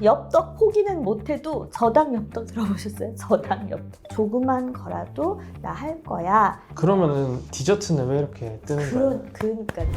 엽떡 포기는 못해도 저당 엽떡 들어보셨어요? 저당 엽떡. 조그만 거라도 나 할 거야. 그러면은 디저트는 왜 이렇게 뜨는 거예요? 그러니까요.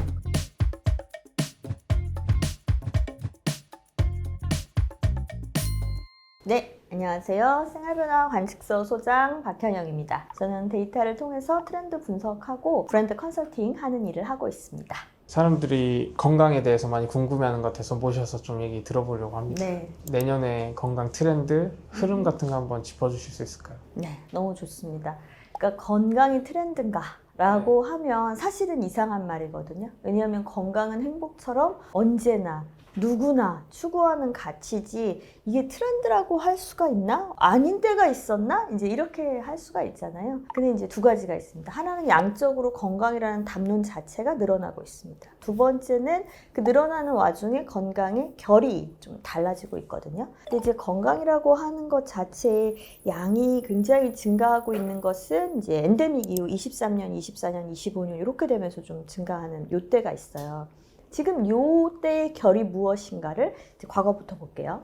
네, 안녕하세요. 생활변화 관측소 소장 박현영입니다. 저는 데이터를 통해서 트렌드 분석하고 브랜드 컨설팅 하는 일을 하고 있습니다. 사람들이 건강에 대해서 많이 궁금해하는 것 같아서 모셔서 좀 얘기 들어보려고 합니다. 네. 내년에 건강 트렌드, 흐름 같은 거 한번 짚어주실 수 있을까요? 네, 너무 좋습니다. 그러니까 건강이 트렌드인가? 라고 하면 사실은 이상한 말이거든요. 왜냐하면 건강은 행복처럼 언제나 누구나 추구하는 가치지 이게 트렌드라고 할 수가 있나? 아닌 때가 있었나? 이제 이렇게 할 수가 있잖아요. 근데 이제 두 가지가 있습니다. 하나는 양적으로 건강이라는 담론 자체가 늘어나고 있습니다. 두 번째는 그 늘어나는 와중에 건강의 결이 좀 달라지고 있거든요. 근데 이제 건강이라고 하는 것 자체의 양이 굉장히 증가하고 있는 것은 이제 엔데믹 이후 23년, 24년, 25년 이렇게 되면서 좀 증가하는 요때가 있어요. 지금 요때의 결이 무엇인가를 이제 과거부터 볼게요.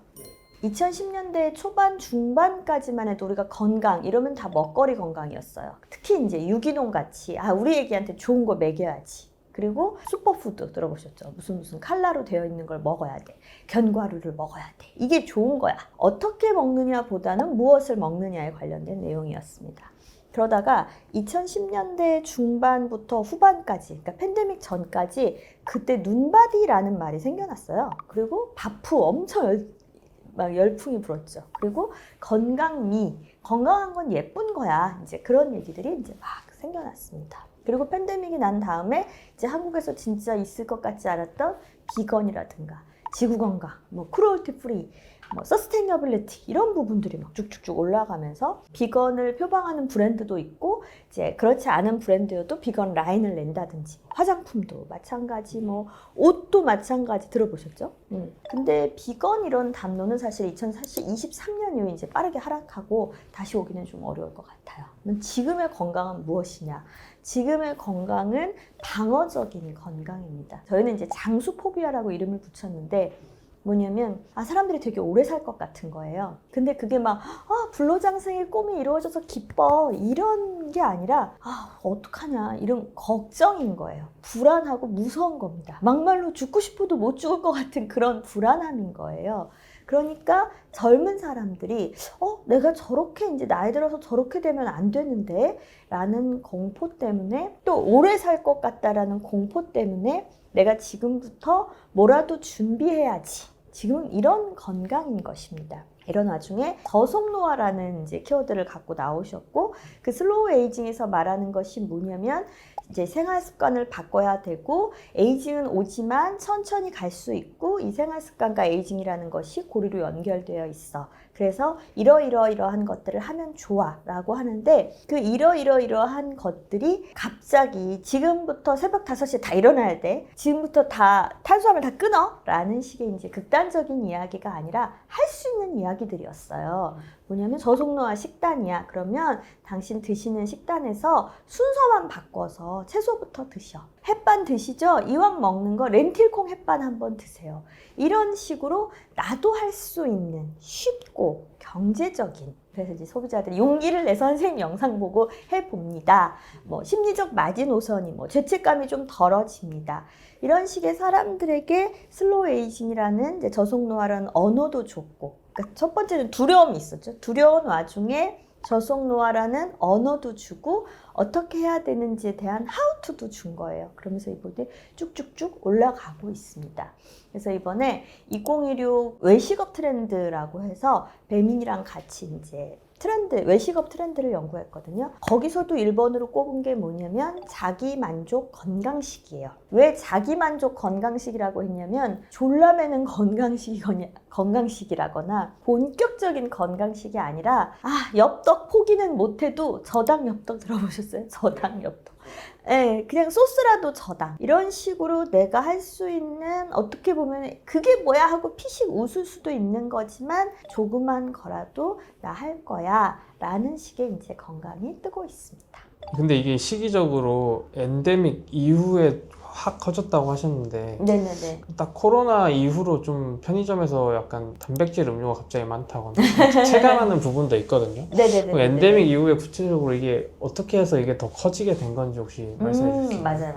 2010년대 초반 중반까지만 해도 우리가 건강 이러면 다 먹거리 건강이었어요. 특히 이제 유기농 같이 우리 애기한테 좋은 거 먹여야지. 그리고 슈퍼푸드 들어보셨죠? 무슨 칼라로 되어 있는 걸 먹어야 돼. 견과류를 먹어야 돼. 이게 좋은 거야. 어떻게 먹느냐 보다는 무엇을 먹느냐에 관련된 내용이었습니다. 그러다가 2010년대 중반부터 후반까지, 그러니까 팬데믹 전까지 그때 눈바디라는 말이 생겨났어요. 그리고 바프 엄청 열풍이 불었죠. 그리고 건강미, 건강한 건 예쁜 거야. 이제 그런 얘기들이 이제 막 생겨났습니다. 그리고 팬데믹이 난 다음에 이제 한국에서 진짜 있을 것 같지 않았던 비건이라든가 지구건강, 크루얼티 프리, 서스테이너빌리티 이런 부분들이 막 쭉쭉쭉 올라가면서 비건을 표방하는 브랜드도 있고 이제 그렇지 않은 브랜드여도 비건 라인을 낸다든지 화장품도 마찬가지 옷도 마찬가지 들어보셨죠? 근데 비건 이런 담론은 사실 2023년 이후에 이제 빠르게 하락하고 다시 오기는 좀 어려울 것 같아요. 그럼 지금의 건강은 무엇이냐? 지금의 건강은 방어적인 건강입니다. 저희는 이제 장수포비아라고 이름을 붙였는데 뭐냐면 사람들이 되게 오래 살 것 같은 거예요. 근데 그게 불로장생의 꿈이 이루어져서 기뻐 이런 게 아니라 어떡하냐 이런 걱정인 거예요. 불안하고 무서운 겁니다. 막말로 죽고 싶어도 못 죽을 것 같은 그런 불안함인 거예요. 그러니까 젊은 사람들이 내가 저렇게 이제 나이 들어서 저렇게 되면 안 되는데 라는 공포 때문에 또 오래 살 것 같다라는 공포 때문에 내가 지금부터 뭐라도 준비해야지. 지금 이런 건강인 것입니다. 이런 와중에 저속노화라는 이제 키워드를 갖고 나오셨고 그 슬로우 에이징에서 말하는 것이 뭐냐면 이제 생활 습관을 바꿔야 되고 에이징은 오지만 천천히 갈 수 있고 이 생활 습관과 에이징이라는 것이 고리로 연결되어 있어. 그래서 이러한 것들을 하면 좋아 라고 하는데 그 이러한 것들이 갑자기 지금부터 새벽 5시에 다 일어나야 돼. 지금부터 다 탄수화물 다 끊어 라는 식의 이제 극단적인 이야기가 아니라 할 수 있는 이야기들이었어요. 뭐냐면 저속노화 식단이야. 그러면 당신 드시는 식단에서 순서만 바꿔서 채소부터 드셔. 햇반 드시죠? 이왕 먹는 거 렌틸콩 햇반 한번 드세요. 이런 식으로 나도 할 수 있는 쉽고 경제적인 그래서 이제 소비자들이 용기를 내서 선생님 영상 보고 해봅니다. 심리적 마지노선이 죄책감이 좀 덜어집니다. 이런 식의 사람들에게 슬로우 에이징이라는 이제 저속노화라는 언어도 좋고 그러니까 첫 번째는 두려움이 있었죠. 두려운 와중에 저속노화라는 언어도 주고 어떻게 해야 되는지에 대한 하우투도 준 거예요. 그러면서 이번에 쭉쭉쭉 올라가고 있습니다. 그래서 이번에 2016 외식업 트렌드라고 해서 배민이랑 같이 이제 외식업 트렌드를 연구했거든요. 거기서도 1번으로 꼽은 게 뭐냐면 자기만족 건강식이에요. 왜 자기만족 건강식이라고 했냐면 졸라매는 건강식이라거나 본격적인 건강식이 아니라 엽떡 포기는 못해도 저당 엽떡 들어보셨어요? 저당 엽떡. 그냥 소스라도 저당 이런 식으로 내가 할 수 있는 어떻게 보면 그게 뭐야 하고 피식 웃을 수도 있는 거지만 조그만 거라도 나 할 거야 라는 식의 이제 건강이 뜨고 있습니다. 근데 이게 시기적으로 엔데믹 이후에 확 커졌다고 하셨는데 네네네. 딱 코로나 이후로 좀 편의점에서 약간 단백질 음료가 갑자기 많다거나 체감하는 부분도 있거든요. 네네네. 그 엔데믹 이후에 구체적으로 이게 어떻게 해서 이게 더 커지게 된 건지 혹시 말씀해 주실 수 있나요? 맞아요.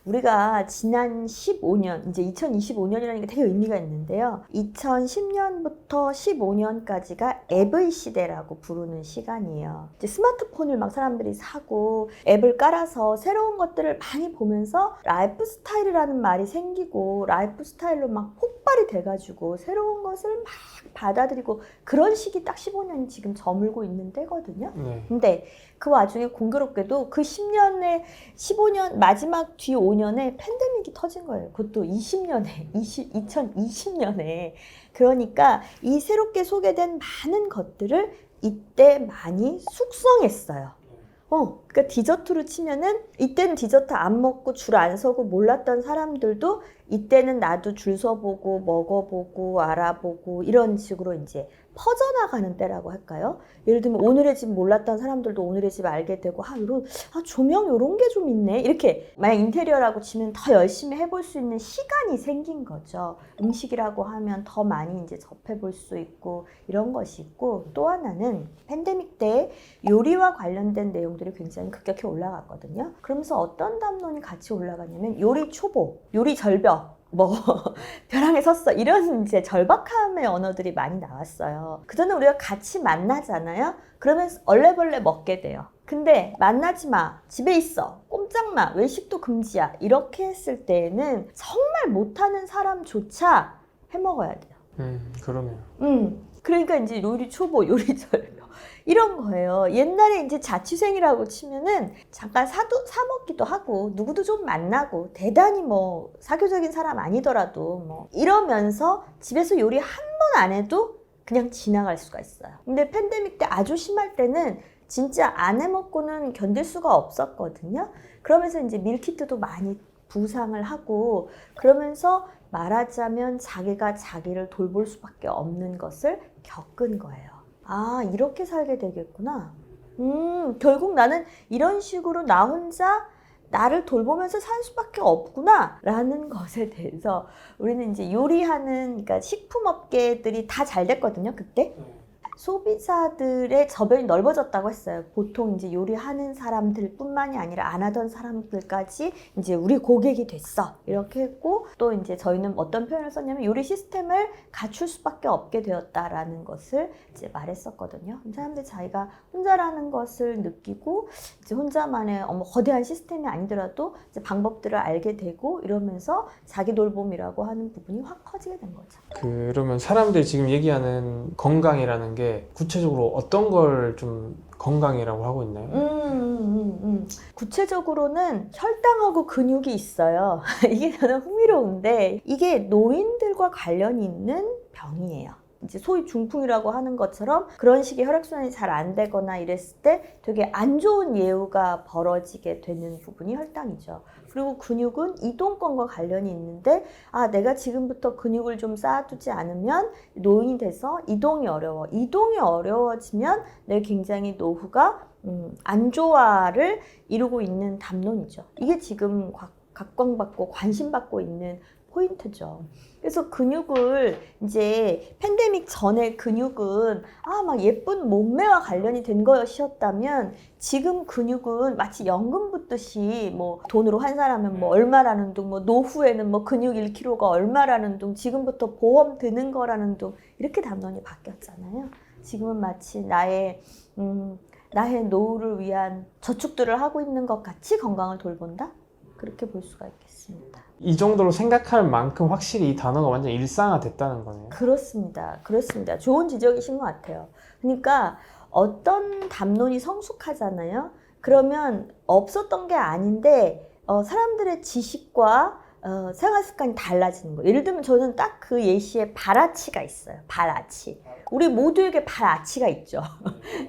우리가 지난 15년, 이제 2025년이라는 게 되게 의미가 있는데요. 2010년부터 15년까지가 앱의 시대라고 부르는 시간이에요. 이제 스마트폰을 막 사람들이 사고 앱을 깔아서 새로운 것들을 많이 보면서 라이프 스타일이라는 말이 생기고 라이프 스타일로 막 폭발이 돼가지고 새로운 것을 막 받아들이고 그런 시기 딱 15년이 지금 저물고 있는 때거든요. 네. 근데 그 와중에 공교롭게도 그 10년에 15년 마지막 뒤 5년에 팬데믹이 터진 거예요. 그것도 2020년에. 그러니까 이 새롭게 소개된 많은 것들을 이때 많이 숙성했어요. 그러니까 디저트로 치면은 이때는 디저트 안 먹고 줄 안 서고 몰랐던 사람들도 이때는 나도 줄 서보고 먹어보고 알아보고 이런 식으로 이제 퍼져나가는 때라고 할까요? 예를 들면 오늘의 집 몰랐던 사람들도 오늘의 집 알게 되고 조명 요런 게 좀 있네 이렇게 만약 인테리어라고 치면 더 열심히 해볼 수 있는 시간이 생긴 거죠. 음식이라고 하면 더 많이 이제 접해볼 수 있고 이런 것이 있고 또 하나는 팬데믹 때 요리와 관련된 내용들이 굉장히 급격히 올라갔거든요. 그러면서 어떤 담론이 같이 올라가냐면 요리 초보, 요리 절벽 벼랑에 섰어 이런 이제 절박함의 언어들이 많이 나왔어요. 그전에 우리가 같이 만나잖아요. 그러면 얼레벌레 먹게 돼요. 근데 만나지 마, 집에 있어, 꼼짝 마, 외식도 금지야 이렇게 했을 때에는 정말 못하는 사람조차 해먹어야 돼요. 그러네요. 그러니까 이제 요리 초보, 요리 절벽 이런 거예요. 옛날에 이제 자취생이라고 치면은 잠깐 사 먹기도 하고 누구도 좀 만나고 대단히 사교적인 사람 아니더라도 이러면서 집에서 요리 한 번 안 해도 그냥 지나갈 수가 있어요. 근데 팬데믹 때 아주 심할 때는 진짜 안 해먹고는 견딜 수가 없었거든요. 그러면서 이제 밀키트도 많이 부상을 하고 그러면서 말하자면 자기가 자기를 돌볼 수밖에 없는 것을 겪은 거예요. 이렇게 살게 되겠구나. 결국 나는 이런 식으로 나 혼자 나를 돌보면서 살 수밖에 없구나 라는 것에 대해서 우리는 이제 요리하는 그러니까 식품업계들이 다 잘 됐거든요 그때. 소비자들의 저변이 넓어졌다고 했어요. 보통 이제 요리하는 사람들 뿐만이 아니라 안 하던 사람들까지 이제 우리 고객이 됐어. 이렇게 했고, 또 이제 저희는 어떤 표현을 썼냐면 요리 시스템을 갖출 수밖에 없게 되었다라는 것을 이제 말했었거든요. 사람들이 자기가 혼자라는 것을 느끼고, 이제 혼자만의 거대한 시스템이 아니더라도 이제 방법들을 알게 되고 이러면서 자기 돌봄이라고 하는 부분이 확 커지게 된 거죠. 그러면 사람들이 지금 얘기하는 건강이라는 게 구체적으로 어떤 걸 좀 건강이라고 하고 있나요? 구체적으로는 혈당하고 근육이 있어요. 이게 저는 흥미로운데 이게 노인들과 관련이 있는 병이에요. 이제 소위 중풍이라고 하는 것처럼 그런 식의 혈액순환이 잘 안 되거나 이랬을 때 되게 안 좋은 예후가 벌어지게 되는 부분이 혈당이죠. 그리고 근육은 이동권과 관련이 있는데 내가 지금부터 근육을 좀 쌓아두지 않으면 노인이 돼서 이동이 어려워. 이동이 어려워지면 내가 굉장히 노후가 안 좋아를 이루고 있는 담론이죠. 이게 지금 각광받고 관심받고 있는 포인트죠. 그래서 근육을 이제 팬데믹 전에 근육은 막 예쁜 몸매와 관련이 된 것이었다면 지금 근육은 마치 연금 붙듯이 돈으로 환산하면 얼마라는 둥, 노후에는 근육 1kg가 얼마라는 둥, 지금부터 보험 드는 거라는 둥 이렇게 담론이 바뀌었잖아요. 지금은 마치 나의 노후를 위한 저축들을 하고 있는 것 같이 건강을 돌본다? 그렇게 볼 수가 있겠습니다. 이 정도로 생각할 만큼 확실히 이 단어가 완전 일상화됐다는 거네요. 그렇습니다. 좋은 지적이신 것 같아요. 그러니까 어떤 담론이 성숙하잖아요. 그러면 없었던 게 아닌데 사람들의 지식과 생활 습관이 달라지는 거예요. 예를 들면 저는 딱 그 예시에 발아치가 있어요. 발아치. 우리 모두에게 발아치가 있죠.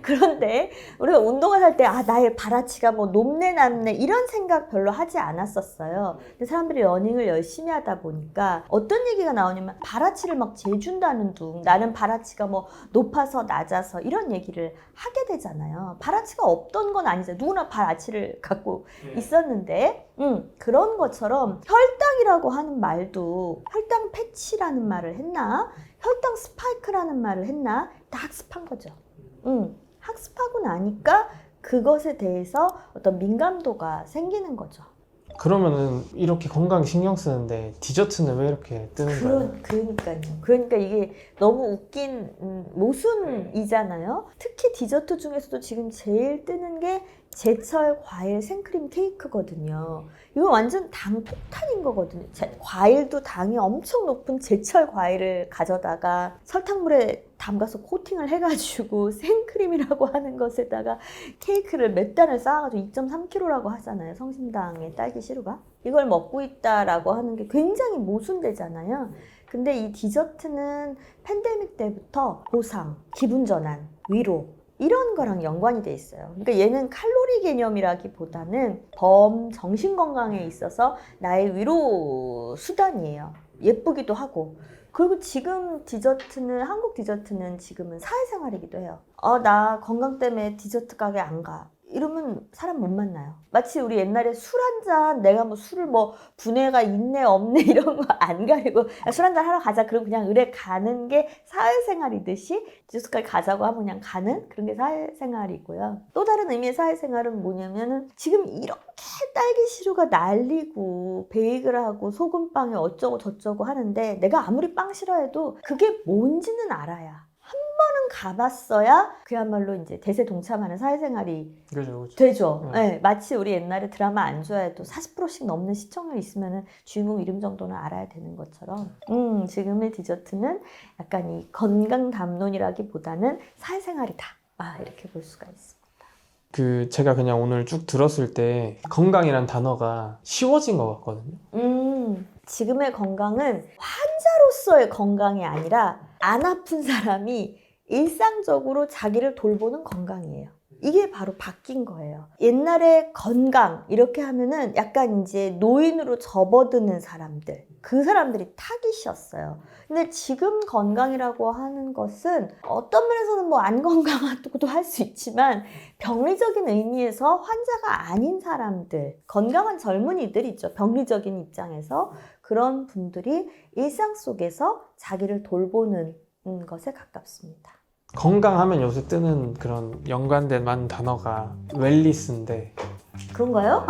그런데 우리가 운동을 할 때 나의 발아치가 높네 낮네 이런 생각 별로 하지 않았었어요. 근데 사람들이 러닝을 열심히 하다 보니까 어떤 얘기가 나오냐면 발아치를 막 재준다는 둥, 나는 발아치가 높아서 낮아서 이런 얘기를 하게 되잖아요. 발아치가 없던 건 아니죠. 누구나 발아치를 갖고 있었는데 그런 것처럼 혈당이라고 하는 말도 혈당 패치라는 말을 했나? 혈당 스파이크라는 말을 했나? 다 학습한 거죠. 학습하고 나니까 그것에 대해서 어떤 민감도가 생기는 거죠. 그러면은 이렇게 건강 신경 쓰는데 디저트는 왜 이렇게 뜨는 거예요? 그러니까요. 그러니까 이게 너무 웃긴 모순이잖아요. 특히 디저트 중에서도 지금 제일 뜨는 게 제철 과일 생크림 케이크거든요. 이거 완전 당 폭탄인 거거든요. 과일도 당이 엄청 높은 제철 과일을 가져다가 설탕물에 담가서 코팅을 해가지고 생크림이라고 하는 것에다가 케이크를 몇 단을 쌓아가지고 2.3kg라고 하잖아요. 성심당의 딸기 시루가. 이걸 먹고 있다라고 하는 게 굉장히 모순되잖아요. 근데 이 디저트는 팬데믹 때부터 보상, 기분 전환, 위로 이런 거랑 연관이 돼 있어요. 그러니까 얘는 칼로리 개념이라기보다는 정신 건강에 있어서 나의 위로 수단이에요. 예쁘기도 하고. 그리고 지금 디저트는, 한국 디저트는 지금은 사회생활이기도 해요. 나 건강 때문에 디저트 가게 안 가. 이러면 사람 못 만나요. 마치 우리 옛날에 술 한 잔, 내가 뭐 술을 뭐 분해가 있네 없네 이런 거 안 가리고 술 한 잔 하러 가자. 그럼 그냥 의뢰 가는 게 사회생활이듯이 디저트 가게 가자고 하면 그냥 가는 그런 게 사회생활이고요. 또 다른 의미의 사회생활은 뭐냐면은 지금 이렇게 딸기 시루가 날리고 베이글하고 소금빵에 어쩌고 저쩌고 하는데 내가 아무리 빵 싫어해도 그게 뭔지는 알아야. 가봤어야 그야말로 이제 대세동참하는 사회생활이 그죠. 되죠. 네, 마치 우리 옛날에 드라마 안 좋아해도 40%씩 넘는 시청률 있으면 주인공 이름 정도는 알아야 되는 것처럼 지금의 디저트는 약간 이 건강 담론이라기보다는 사회생활이다. 이렇게 볼 수가 있습니다. 제가 그냥 오늘 쭉 들었을 때 건강이란 단어가 쉬워진 것 같거든요. 지금의 건강은 환자로서의 건강이 아니라 안 아픈 사람이 일상적으로 자기를 돌보는 건강이에요. 이게 바로 바뀐 거예요. 옛날에 건강 이렇게 하면은 약간 이제 노인으로 접어드는 사람들, 그 사람들이 타깃이었어요. 근데 지금 건강이라고 하는 것은 어떤 면에서는 뭐 안 건강하다고도 할 수 있지만 병리적인 의미에서 환자가 아닌 사람들, 건강한 젊은이들 있죠. 병리적인 입장에서 그런 분들이 일상 속에서 자기를 돌보는 것에 가깝습니다. 건강하면 요새 뜨는 그런 연관된 많은 단어가 웰니스인데 그런가요?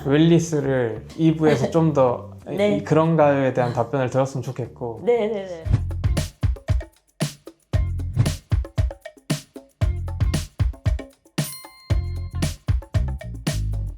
웰니스를 2부에서 좀 더 네. 그런가요에 대한 답변을 들었으면 좋겠고 네네네.